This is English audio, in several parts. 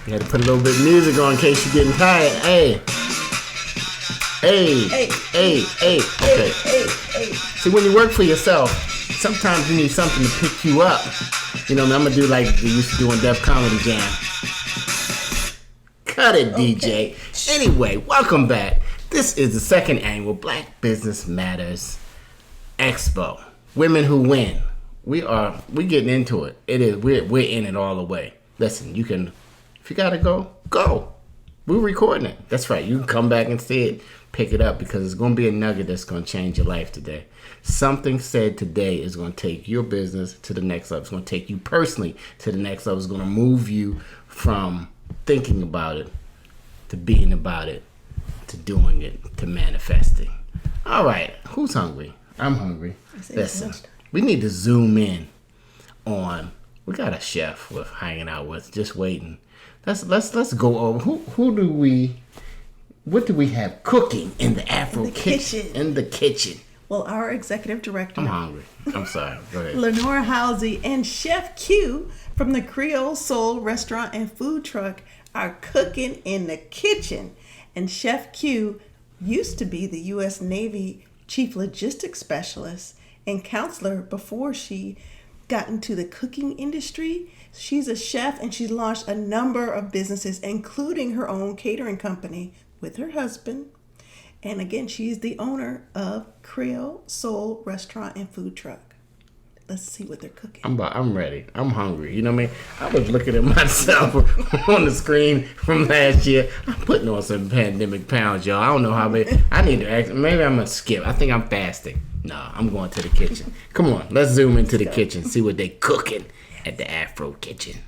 You had to put a little bit of music on in case you're getting tired. Hey. Okay. See, when you work for yourself, sometimes you need something to pick you up. You know, I'm going to do like they used to do on Def Comedy Jam. Cut it, DJ. Anyway, welcome back. This is the second annual Black Business Matters Expo. Women who win. We getting into it. It is. We're in it all the way. Listen, you can, if you gotta go. We're recording it. That's right. You can come back and see it, pick it up, because it's gonna be a nugget that's gonna change your life today. Something said today is gonna take your business to the next level. It's gonna take you personally to the next level. It's gonna move you from thinking about it to being about it to doing it to manifesting. All right. Who's hungry? I'm hungry. Listen, we need to zoom in on. We got a chef we're hanging out with, just waiting. Let's go over what do we have cooking in the Afro kitchen? In the kitchen. Well, our executive director. I'm hungry. I'm sorry. Go ahead. Lenora Housey and Chef Q from the Creole Soul Restaurant and Food Truck are cooking in the kitchen. And Chef Q used to be the U.S. Navy Chief Logistics Specialist and counselor before she got into the cooking industry. She's a chef and she's launched a number of businesses, including her own catering company with her husband. And again, she's the owner of Creole Soul Restaurant and Food Truck. Let's see what they're cooking. I'm ready. I'm hungry. You know what I mean? I was looking at myself on the screen from last year. I'm putting on some pandemic pounds, y'all. I don't know how many. I need to act. Maybe I'm going to skip. I think I'm fasting. No, I'm going to the kitchen. Come on. Let's zoom into the kitchen. See what they cooking at the Afro Kitchen.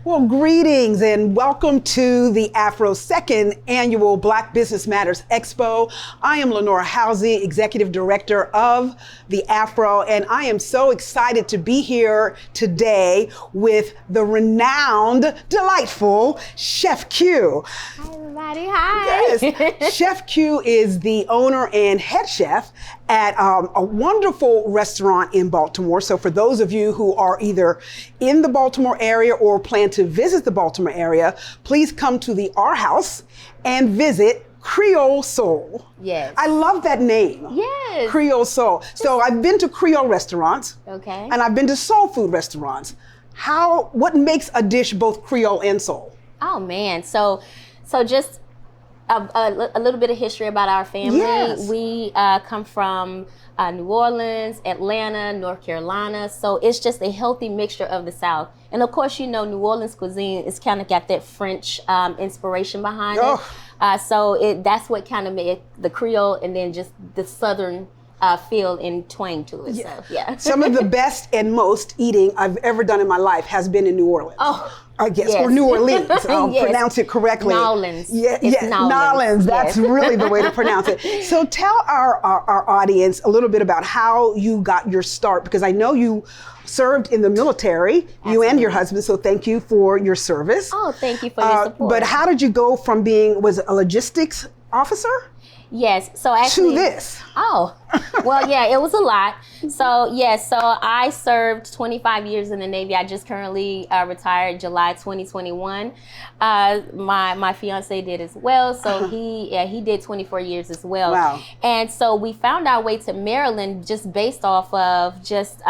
Well, greetings and welcome to the Afro second annual Black Business Matters Expo. I am Lenora Housey, Executive Director of the Afro, and I am so excited to be here today with the renowned, delightful Chef Q. Hi, everybody. Hi. Yes. Chef Q is the owner and head chef at a wonderful restaurant in Baltimore. So for those of you who are either in the Baltimore area or plan to visit the Baltimore area, please come to the R House and visit Creole Soul. Yes. I love that name. Yes. Creole Soul. So I've been to Creole restaurants. Okay. And I've been to soul food restaurants. What makes a dish both Creole and soul? Oh man. So just a little bit of history about our family. Yes. We come from New Orleans, Atlanta, North Carolina. So it's just a healthy mixture of the South. And of course, you know, New Orleans cuisine is kind of got that French inspiration behind it. So that's what kind of made the Creole and then just the Southern feel and twang to it. Yeah. So, yeah. Some of the best and most eating I've ever done in my life has been in New Orleans. Oh, I guess, yes. or New Orleans. I'll Yes. pronounce it correctly. Nolans. Yeah, It's Nolans. That's Yes. really the way to pronounce it. So tell our audience a little bit about how you got your start, because I know you served in the military, you and your husband, so thank you for your service. Oh, thank you for your support. But how did you go from being, was it a logistics officer? Yes, so actually To this? Oh, well, yeah, it was a lot. So yes, so I served 25 years in the Navy. I just currently retired July 2021. My fiance did as well, so he did 24 years as well. Wow. And so we found our way to Maryland just based off of just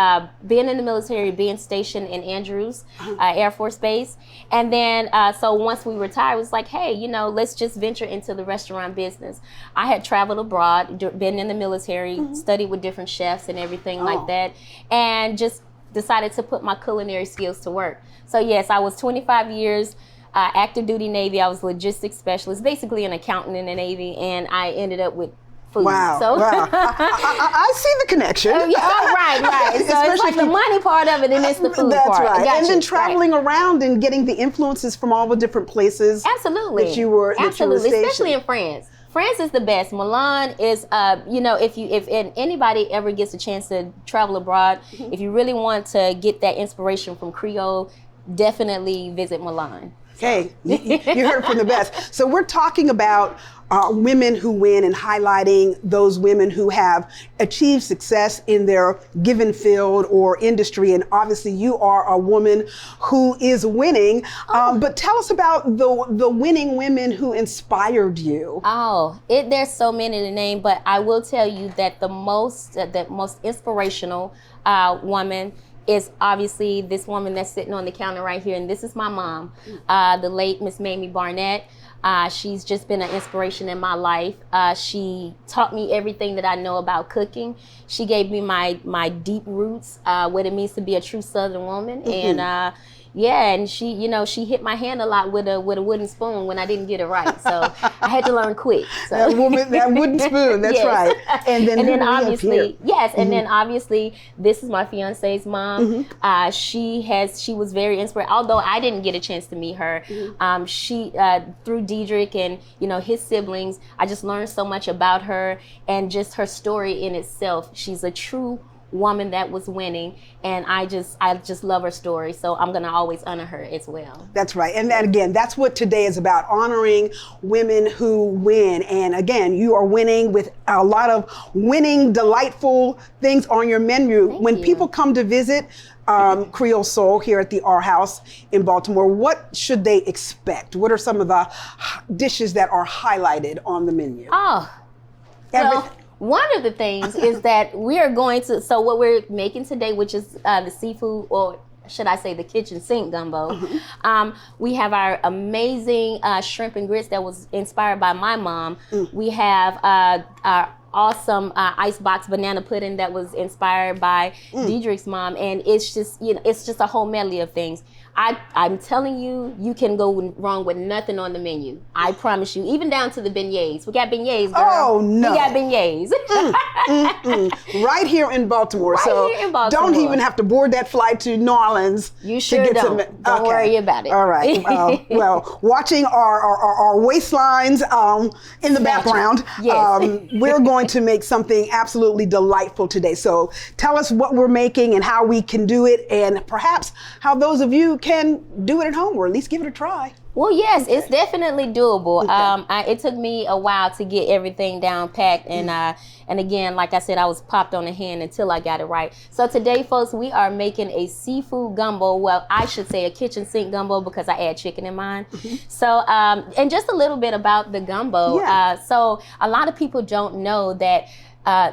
being in the military, being stationed in Andrews Air Force Base, and then so once we retired, it was like, hey, you know, let's just venture into the restaurant business. I had traveled abroad, been in the military, studied with different chefs and everything like that, and just decided to put my culinary skills to work. So yes, I was 25 years active duty Navy. I was logistics specialist, basically an accountant in the Navy, and I ended up with food. Wow. So Wow. I see the connection. yeah, right. So it's like the money part of it, and it's the food That's part. right. Got And you. then traveling around and getting the influences from all the different places. Absolutely. That you were Absolutely, stationed. especially in France. France is the best. Milan is, if anybody ever gets a chance to travel abroad, if you really want to get that inspiration from Creole, definitely visit Milan. Okay, you heard from the best. So we're talking about women who win and highlighting those women who have achieved success in their given field or industry. And obviously you are a woman who is winning. But tell us about the winning women who inspired you. There's so many to name, but I will tell you that the most inspirational woman is obviously this woman that's sitting on the counter right here, and this is my mom, the late Miss Mamie Barnett. She's just been an inspiration in my life. She taught me everything that I know about cooking. She gave me my deep roots, what it means to be a true Southern woman, and and she hit my hand a lot with a wooden spoon when I didn't get it right. So I had to learn quick. So. That wooden spoon, that's yes. right. And then obviously, and then obviously this is my fiance's mom. She was very inspiring. Although I didn't get a chance to meet her, she through Diedrich and his siblings, I just learned so much about her and just her story in itself. She's a true woman that was winning, and I just love her story, so I'm gonna always honor her as well. That's right. And that, again, that's what today is about, honoring women who win. And again, you are winning with a lot of winning, delightful things on your menu. When people come to visit Creole Soul here at the R House in Baltimore, what should they expect? What are some of the dishes that are highlighted on the menu? One of the things is that we are going to, so what we're making today, which is the seafood, or should I say the kitchen sink gumbo. We have our amazing shrimp and grits that was inspired by my mom. We have our awesome icebox banana pudding that was inspired by Diedrich's mom, and it's just it's just a whole medley of things. I'm telling you, you can go wrong with nothing on the menu. I promise you, even down to the beignets. We got beignets, girl. Oh no, we got beignets. Right here in Baltimore. Here in Baltimore. Don't even have to board that flight to New Orleans. You sure don't. Don't worry about it. All right. Well, watching our waistlines in the background, we're going to make something absolutely delightful today. So tell us what we're making and how we can do it, and perhaps how those of you can do it at home, or at least give it a try. Well, yes, it's definitely doable. It took me a while to get everything down packed, and again, like I said, I was popped on the hand until I got it right. So today, folks, we are making a seafood gumbo. Well, I should say a kitchen sink gumbo because I add chicken in mine. So, and just a little bit about the gumbo. So a lot of people don't know that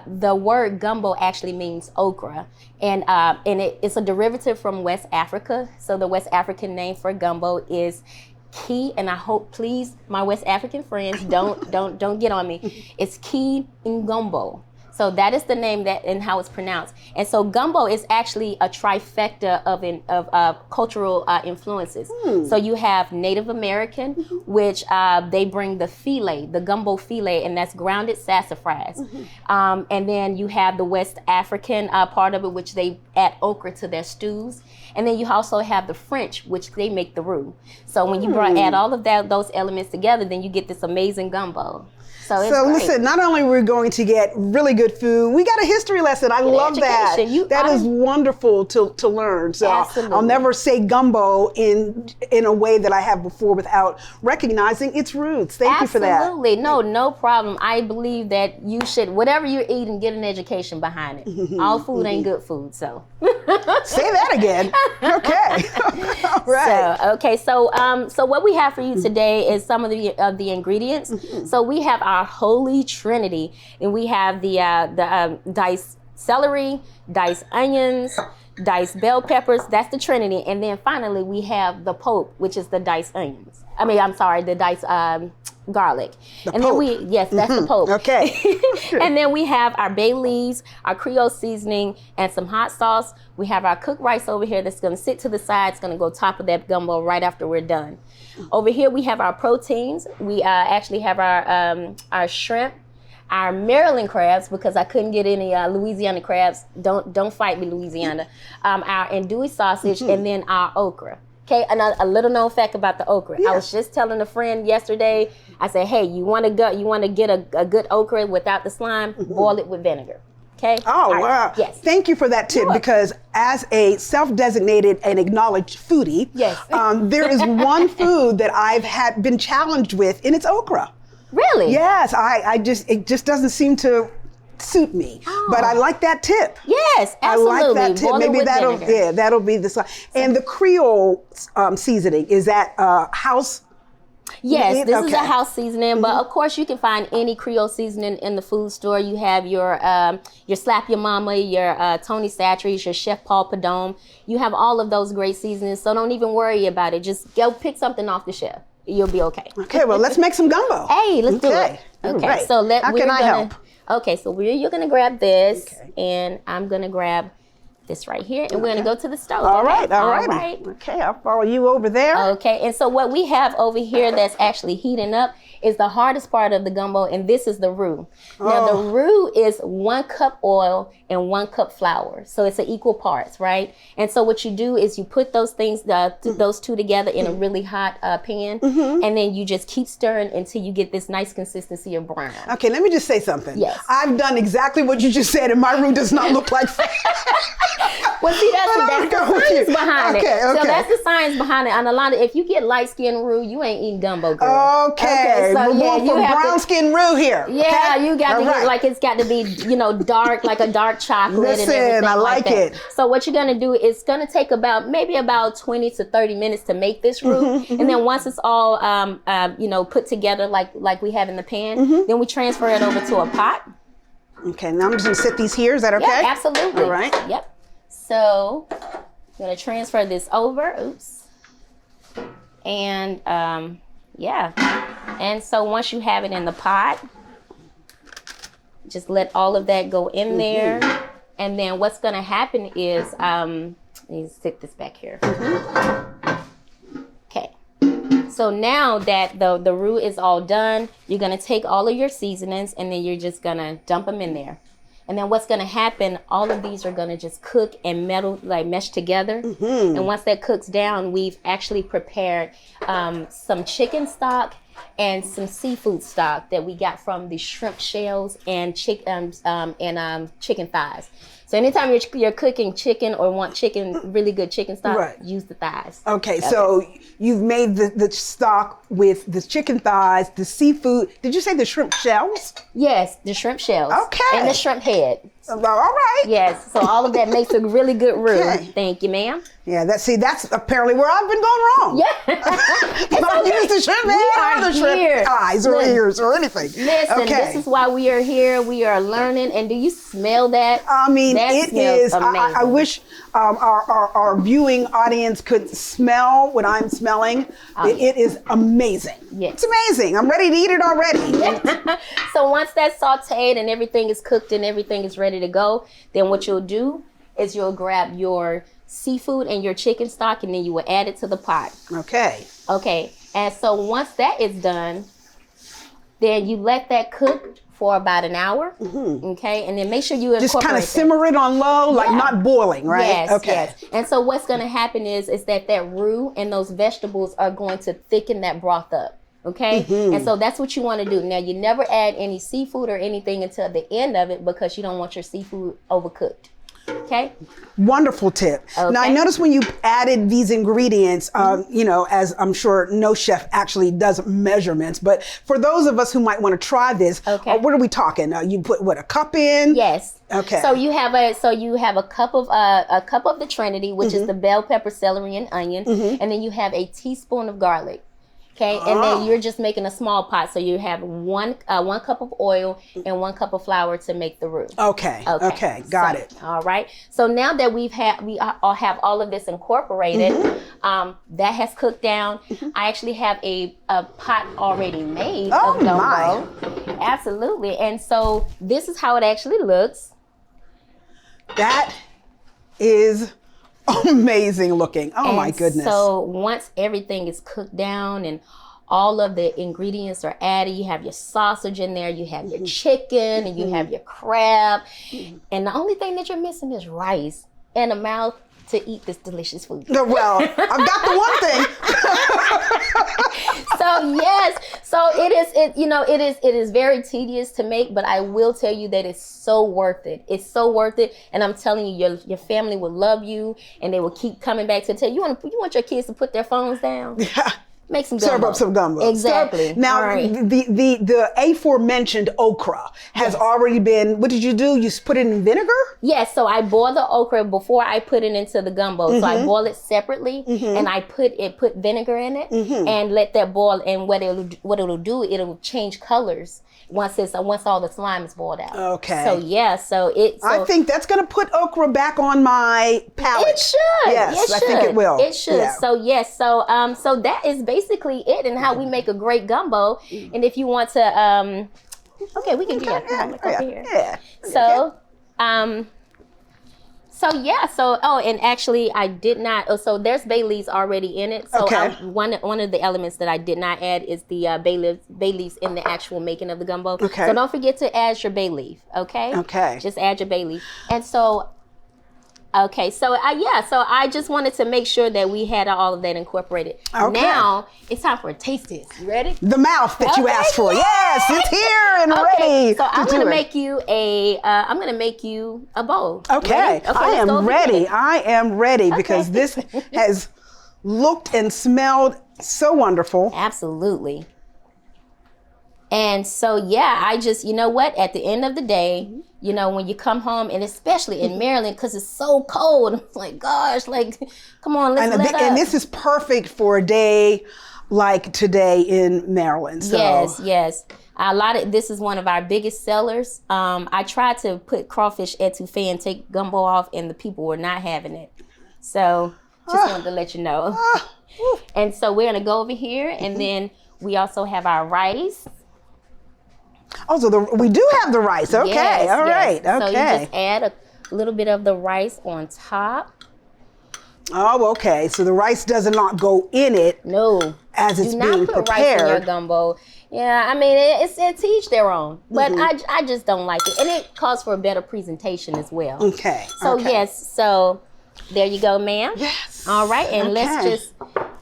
the word gumbo actually means okra, and it's a derivative from West Africa. So the West African name for gumbo is Ki, and I hope, please, my West African friends, don't get on me. It's Ki Ngombo. So that is the name and how it's pronounced. And so gumbo is actually a trifecta of cultural influences. So you have Native American, which they bring the gumbo filet, and that's grounded sassafras. And then you have the West African part of it, which they add okra to their stews. And then you also have the French, which they make the roux. So when you add all of those elements together, then you get this amazing gumbo. So listen, not only are we going to get really good food, we got a history lesson. I love that. That is wonderful to learn. So I'll never say gumbo in a way that I have before without recognizing its roots. Thank you for that. Absolutely. No problem. I believe that you should, whatever you're eating, get an education behind it. All food ain't good food, so. Say that again. Okay. All right. So what we have for you today is some of the ingredients. So we have our holy trinity, and we have the diced celery, diced onions, diced bell peppers. That's the trinity. And then finally we have the pope, which is the diced onions. The diced garlic. That's the pope. Okay. And then we have our bay leaves, our Creole seasoning, and some hot sauce. We have our cooked rice over here that's going to sit to the side. It's going to go top of that gumbo right after we're done. Over here we have our proteins. We actually have our shrimp, our Maryland crabs, because I couldn't get any Louisiana crabs. Don't fight me, Louisiana. Our andouille sausage, and then our okra. Okay, a little known fact about the okra. I was just telling a friend yesterday. I said, hey, you want to get a good okra without the slime? Boil it with vinegar. Okay. Oh, All right. wow. Yes. Thank you for that tip, because as a self-designated and acknowledged foodie, Yes. There is one food that I've been challenged with, and it's okra. Really? Yes, it just doesn't seem to suit me. But I like that tip. Yes, absolutely. I like that tip. Boil it Maybe with vinegar. that'll be the side. And the Creole seasoning, is that house? Yes, this is a Okay. house seasoning, but of course you can find any Creole seasoning in the food store. You have your Slap Your Mama, your Tony Satchery's, your Chef Paul Prudhomme. You have all of those great seasonings, so don't even worry about it. Just go pick something off the shelf. You'll be okay. Okay, well, let's make some gumbo. Hey, let's do it. All Okay, right. so How can I help? Okay, so you're gonna grab this, Okay. and I'm gonna grab this right here, and we're gonna go to the stove. All okay? right, all All right. Okay, I'll follow you over there. Okay, and so what we have over here that's actually heating up is the hardest part of the gumbo, and this is the roux. Now, the roux is 1 cup oil and 1 cup flour, so it's an equal parts, right? And so what you do is you put those things, those two together in a really hot pan, and then you just keep stirring until you get this nice consistency of brown. Okay, let me just say something. Yes. I've done exactly what you just said, and my roux does not look like that. Well, see, But I'm that's gonna the go with science you. behind it. Okay, So okay. that's the science behind it. And a lot of, if you get light skin roux, you ain't eating gumbo, girl. Okay, so we're yeah, going you for have to- brown skin roux here. Yeah, okay? you got All to right. get like it's got to be, dark, like a dark chocolate. Listen, and everything I like that. it. So what you're gonna do is gonna take maybe about 20 to 30 minutes to make this roux, and then once it's all put together like we have in the pan, then we transfer it over to a pot. Okay, now I'm just gonna set these here. Is that okay? Yeah, absolutely. All right. Yep. So I'm gonna transfer this over. Oops. And and so once you have it in the pot, just let all of that go in there. And then what's gonna happen is, let me stick this back here. Okay. So now that the roux is all done, you're gonna take all of your seasonings and then you're just gonna dump them in there. And then what's gonna happen, all of these are gonna just cook and mesh together. And once that cooks down, we've actually prepared some chicken stock and some seafood stock that we got from the shrimp shells and chicken thighs. So anytime you're cooking chicken or want really good chicken stock, Right. use the thighs. Okay, so you've made the stock with the chicken thighs, the seafood. Did you say the shrimp shells? Yes, the shrimp shells. Okay. And the shrimp head. All right. Yes, so all of that makes a really good roux. Okay. Thank you, ma'am. Yeah, that's apparently where I've been going wrong. Yeah. Not use the shrimp We head are or the shrimp here. eyes or Listen. ears or anything. Listen, okay. this is why we are here. We are learning. And do you smell that? I mean, That it smells is. I amazing. wish our viewing audience could smell what I'm smelling. It is amazing. Yes. It's amazing. I'm ready to eat it already. So once that's sauteed and everything is cooked and everything is ready to go, then what you'll do is you'll grab your seafood and your chicken stock and then you will add it to the pot. Okay. Okay. And so once that is done, then you let that cook for about an hour. Okay. And then make sure you Just incorporate kind of that. simmer it on low, like Yeah. not boiling, right? Yes, Okay. yes. And so what's going to happen is that roux and those vegetables are going to thicken that broth up. Okay. And so that's what you want to do. Now, you never add any seafood or anything until the end of it because you don't want your seafood overcooked. Okay. Wonderful tip. Now, I Okay. noticed when you added these ingredients, as I'm sure no chef actually does measurements, but for those of us who might want to try this, Okay. what are we talking? You put a cup in? Yes. Okay. So you have a cup of the Trinity, which is the bell pepper, celery, and onion, and then you have a teaspoon of garlic. Okay, and then you're just making a small pot, so you have one cup of oil and 1 cup of flour to make the roux. Okay. Got it. All right. So now that we all have all of this incorporated, that has cooked down. I actually have a pot already made Oh, of gumbo. Absolutely. And so this is how it actually looks. That is amazing looking. Oh my And goodness. So once everything is cooked down and all of the ingredients are added, you have your sausage in there, you have your chicken, and you have your crab. And the only thing that you're missing is rice and a mouth to eat this delicious food. Well, I've got the one thing. So yes, So it is very tedious to make, but I will tell you that it's so worth it. It's so worth it, and I'm telling you, your family will love you, and they will keep coming back to tell you. You want your kids to put their phones down. Yeah. Make some gumbo. Serve up some gumbo. Exactly. Now, all right. the aforementioned okra has already been, what did you do? You put it in vinegar? Yes, so I boil the okra before I put it into the gumbo. So I boil it separately, and I put vinegar in it, and let that boil. And what it'll do, it'll change colors once all the slime is boiled out. Okay. So yeah, I think that's going to put okra back on my palate. It should. Yes, it I think it will. It should. Yeah. So yes. So that is basically it, and how we make a great gumbo. And if you want to, okay, we can do that. Come over here. Yeah. So, and actually I did not, so there's bay leaves already in it. So Okay. one of the elements that I did not add is the bay leaves in the actual making of the gumbo. Okay. So don't forget to add your bay leaf, okay? Okay. Just add your bay leaf. And so, okay, so I just wanted to make sure that we had all of that incorporated. Okay. Now it's time for a taste test. You ready? The mouth that you Okay, asked for. yeah. Yes, it's here and ready. So I'm to gonna do it. make you a bowl. Okay, Ready? I let's am go ready. ahead. I am ready because this has looked and smelled so wonderful. Absolutely. And so I just, you know what? At the end of the day, when you come home, and especially in Maryland, because it's so cold, I'm like, gosh, like, come on, let's let up. And this is perfect for a day like today in Maryland. So. Yes. This is one of our biggest sellers. I tried to put crawfish etouffee and take gumbo off, and the people were not having it. So just wanted to let you know. And so we're gonna go over here, and then we also have our rice. Oh, so we do have the rice. Okay, Yes, all right, yes. okay. So you just add a little bit of the rice on top. Oh, okay. So the rice does not go in it. No, As it's do being not put prepared. rice in your gumbo. Yeah, I mean it's to each their own, but I just don't like it, and it calls for a better presentation as well. Okay. So okay. yes, so there you go, ma'am. Yes. All right, and let's Okay. just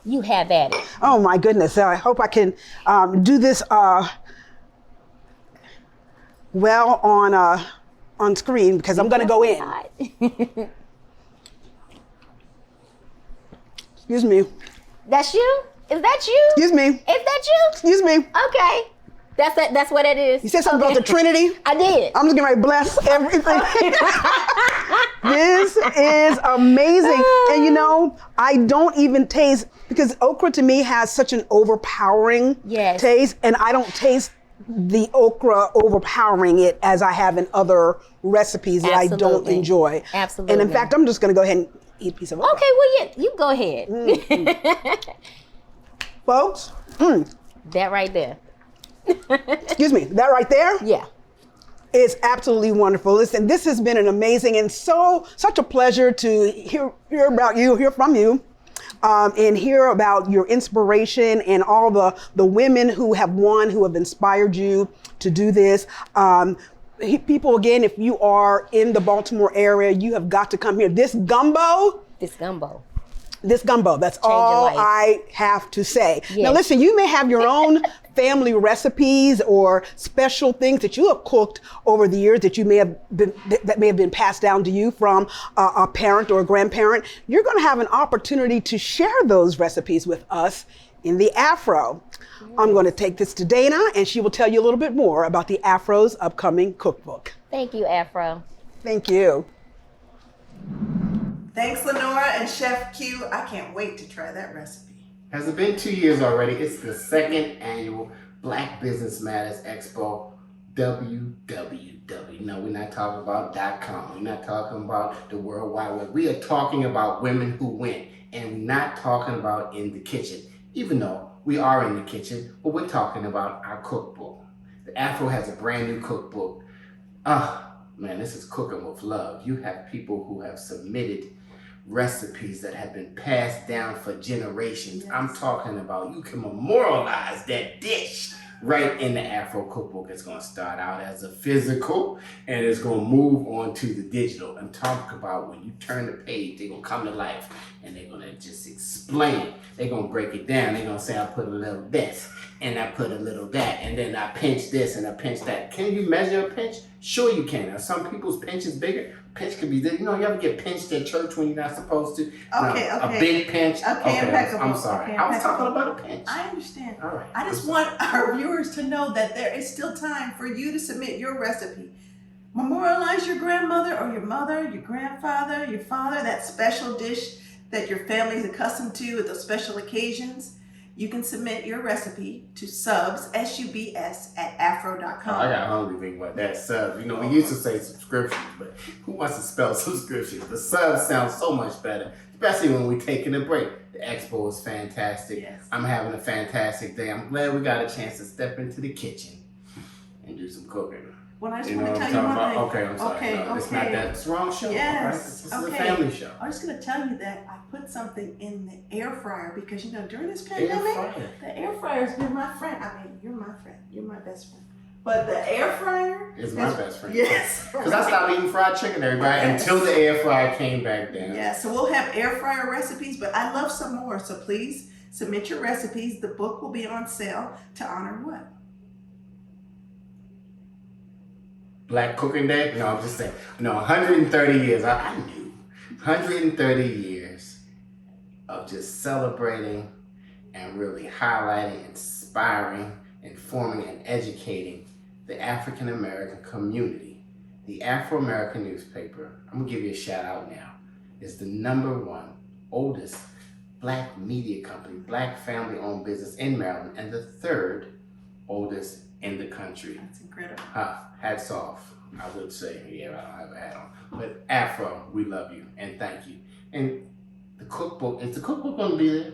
you have at it. Oh my goodness! I hope I can do this well on screen because I'm going to go in. Excuse me. That's you? Is that you? Excuse me. Is that you? Excuse me. Okay. That's what it is. You said something about the Trinity. I did. I'm just going to bless everything. This is amazing. And I don't even taste, because okra to me has such an overpowering Yes. taste, and I don't taste the okra overpowering it as I have in other recipes that I don't Absolutely. enjoy. Absolutely. And in fact, I'm just going to go ahead and eat a piece of okra. Okay, well, yeah, you go ahead. Folks, That right there. excuse me, that right there? Yeah. It's absolutely wonderful. Listen, this has been an amazing and such a pleasure to hear from you, and hear about your inspiration and all the women who have won, who have inspired you to do this. People, again, if you are in the Baltimore area, you have got to come here. This gumbo, that's all life. I have to say. Yes. Now listen, you may have your own family recipes or special things that you have cooked over the years that may have been passed down to you from a parent or a grandparent. You're going to have an opportunity to share those recipes with us in the Afro. I'm going to take this to Dana, and she will tell you a little bit more about the Afro's upcoming cookbook. Thank you, Afro. Thank you. Thanks, Lenora and Chef Q. I can't wait to try that recipe. Has it been 2 years already? It's the second annual Black Business Matters Expo, WWW. No, we're not talking about .com. We're not talking about the World Wide Web. We are talking about women who win, and we're not talking about in the kitchen. Even though we are in the kitchen, but we're talking about our cookbook. The Afro has a brand new cookbook. Man, this is cooking with love. You have people who have submitted recipes that have been passed down for generations. Yes. I'm talking about you can memorialize that dish right in the Afro Cookbook. It's going to start out as a physical and it's going to move on to the digital. I'm talking about when you turn the page, they're going to come to life and they're going to just explain. They're going to break it down. They're going to say, I put a little this and I put a little that and then I pinch this and I pinch that. Can you measure a pinch? Sure you can. Now, some people's pinch is bigger. Pinch could be, you know, you ever get pinched at church when you're not supposed to? Okay, No, okay. A big pinch? Okay, impeccable. I'm sorry. Okay, I was impeccable. talking about a pinch. I understand. All right. I just want our viewers to know that there is still time for you to submit your recipe. Memorialize your grandmother or your mother, your grandfather, your father, that special dish that your family is accustomed to at those special occasions. You can submit your recipe to subs, S-U-B-S, at afro.com. Oh, I got hungry thinking about that subs. You know, we used to say subscriptions, but who wants to spell subscriptions? The subs sounds so much better, especially when we're taking a break. The expo is fantastic. Yes. I'm having a fantastic day. I'm glad we got a chance to step into the kitchen and do some cooking. Well, I just You know want what to I'm tell you talking one about? thing. Okay, I'm sorry. Okay, No, it's not okay. that. It's the wrong show. Yes, All right? This is a okay. family show. I'm just going to tell you that I put something in the air fryer because, you know, during this Air pandemic, fryer. the air fryer's been my friend. I mean, you're my friend. You're my best friend. But the air fryer It's my best friend. Yes. Because I stopped eating fried chicken, everybody, Yes. until the air fryer came back down. Yeah, so we'll have air fryer recipes, but I love some more. So please submit your recipes. The book will be on sale to honor what? Black Cooking Day? No, I'm just saying. No, 130 years. I knew. 130 years of just celebrating and really highlighting, inspiring, informing, and educating the African American community. The Afro American newspaper, I'm going to give you a shout out now, is the #1 oldest black media company, black family owned business in Maryland, and the 3rd oldest in the country. That's incredible. Hats off, I would say. Yeah, I don't have a hat on. But Afro, we love you and thank you. And the cookbook, is the cookbook going to be there?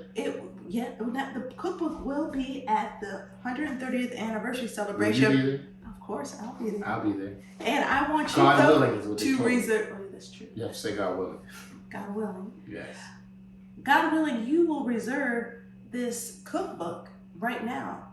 The cookbook will be at the 130th anniversary Will celebration. you be there? Of course, I'll be there. I'll be there. And I want you God though, willing is what they to told me. reserve. Oh, that's true. You have to say God willing. God willing. Yes. God willing, you will reserve this cookbook right now.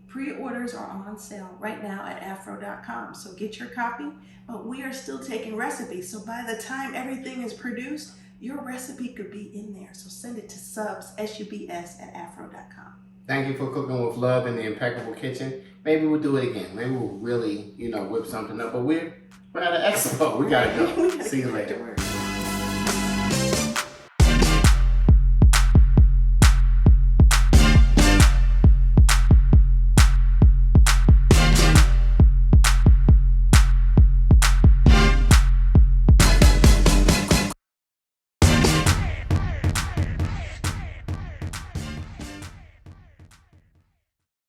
Pre-orders are on sale right now at afro.com. So get your copy, but we are still taking recipes. So by the time everything is produced, your recipe could be in there. So send it to subs, S-U-B-S, at afro.com. Thank you for cooking with love in the impeccable kitchen. Maybe we'll do it again. Maybe we'll really, whip something up. But we're at an expo. We got to go. See you later.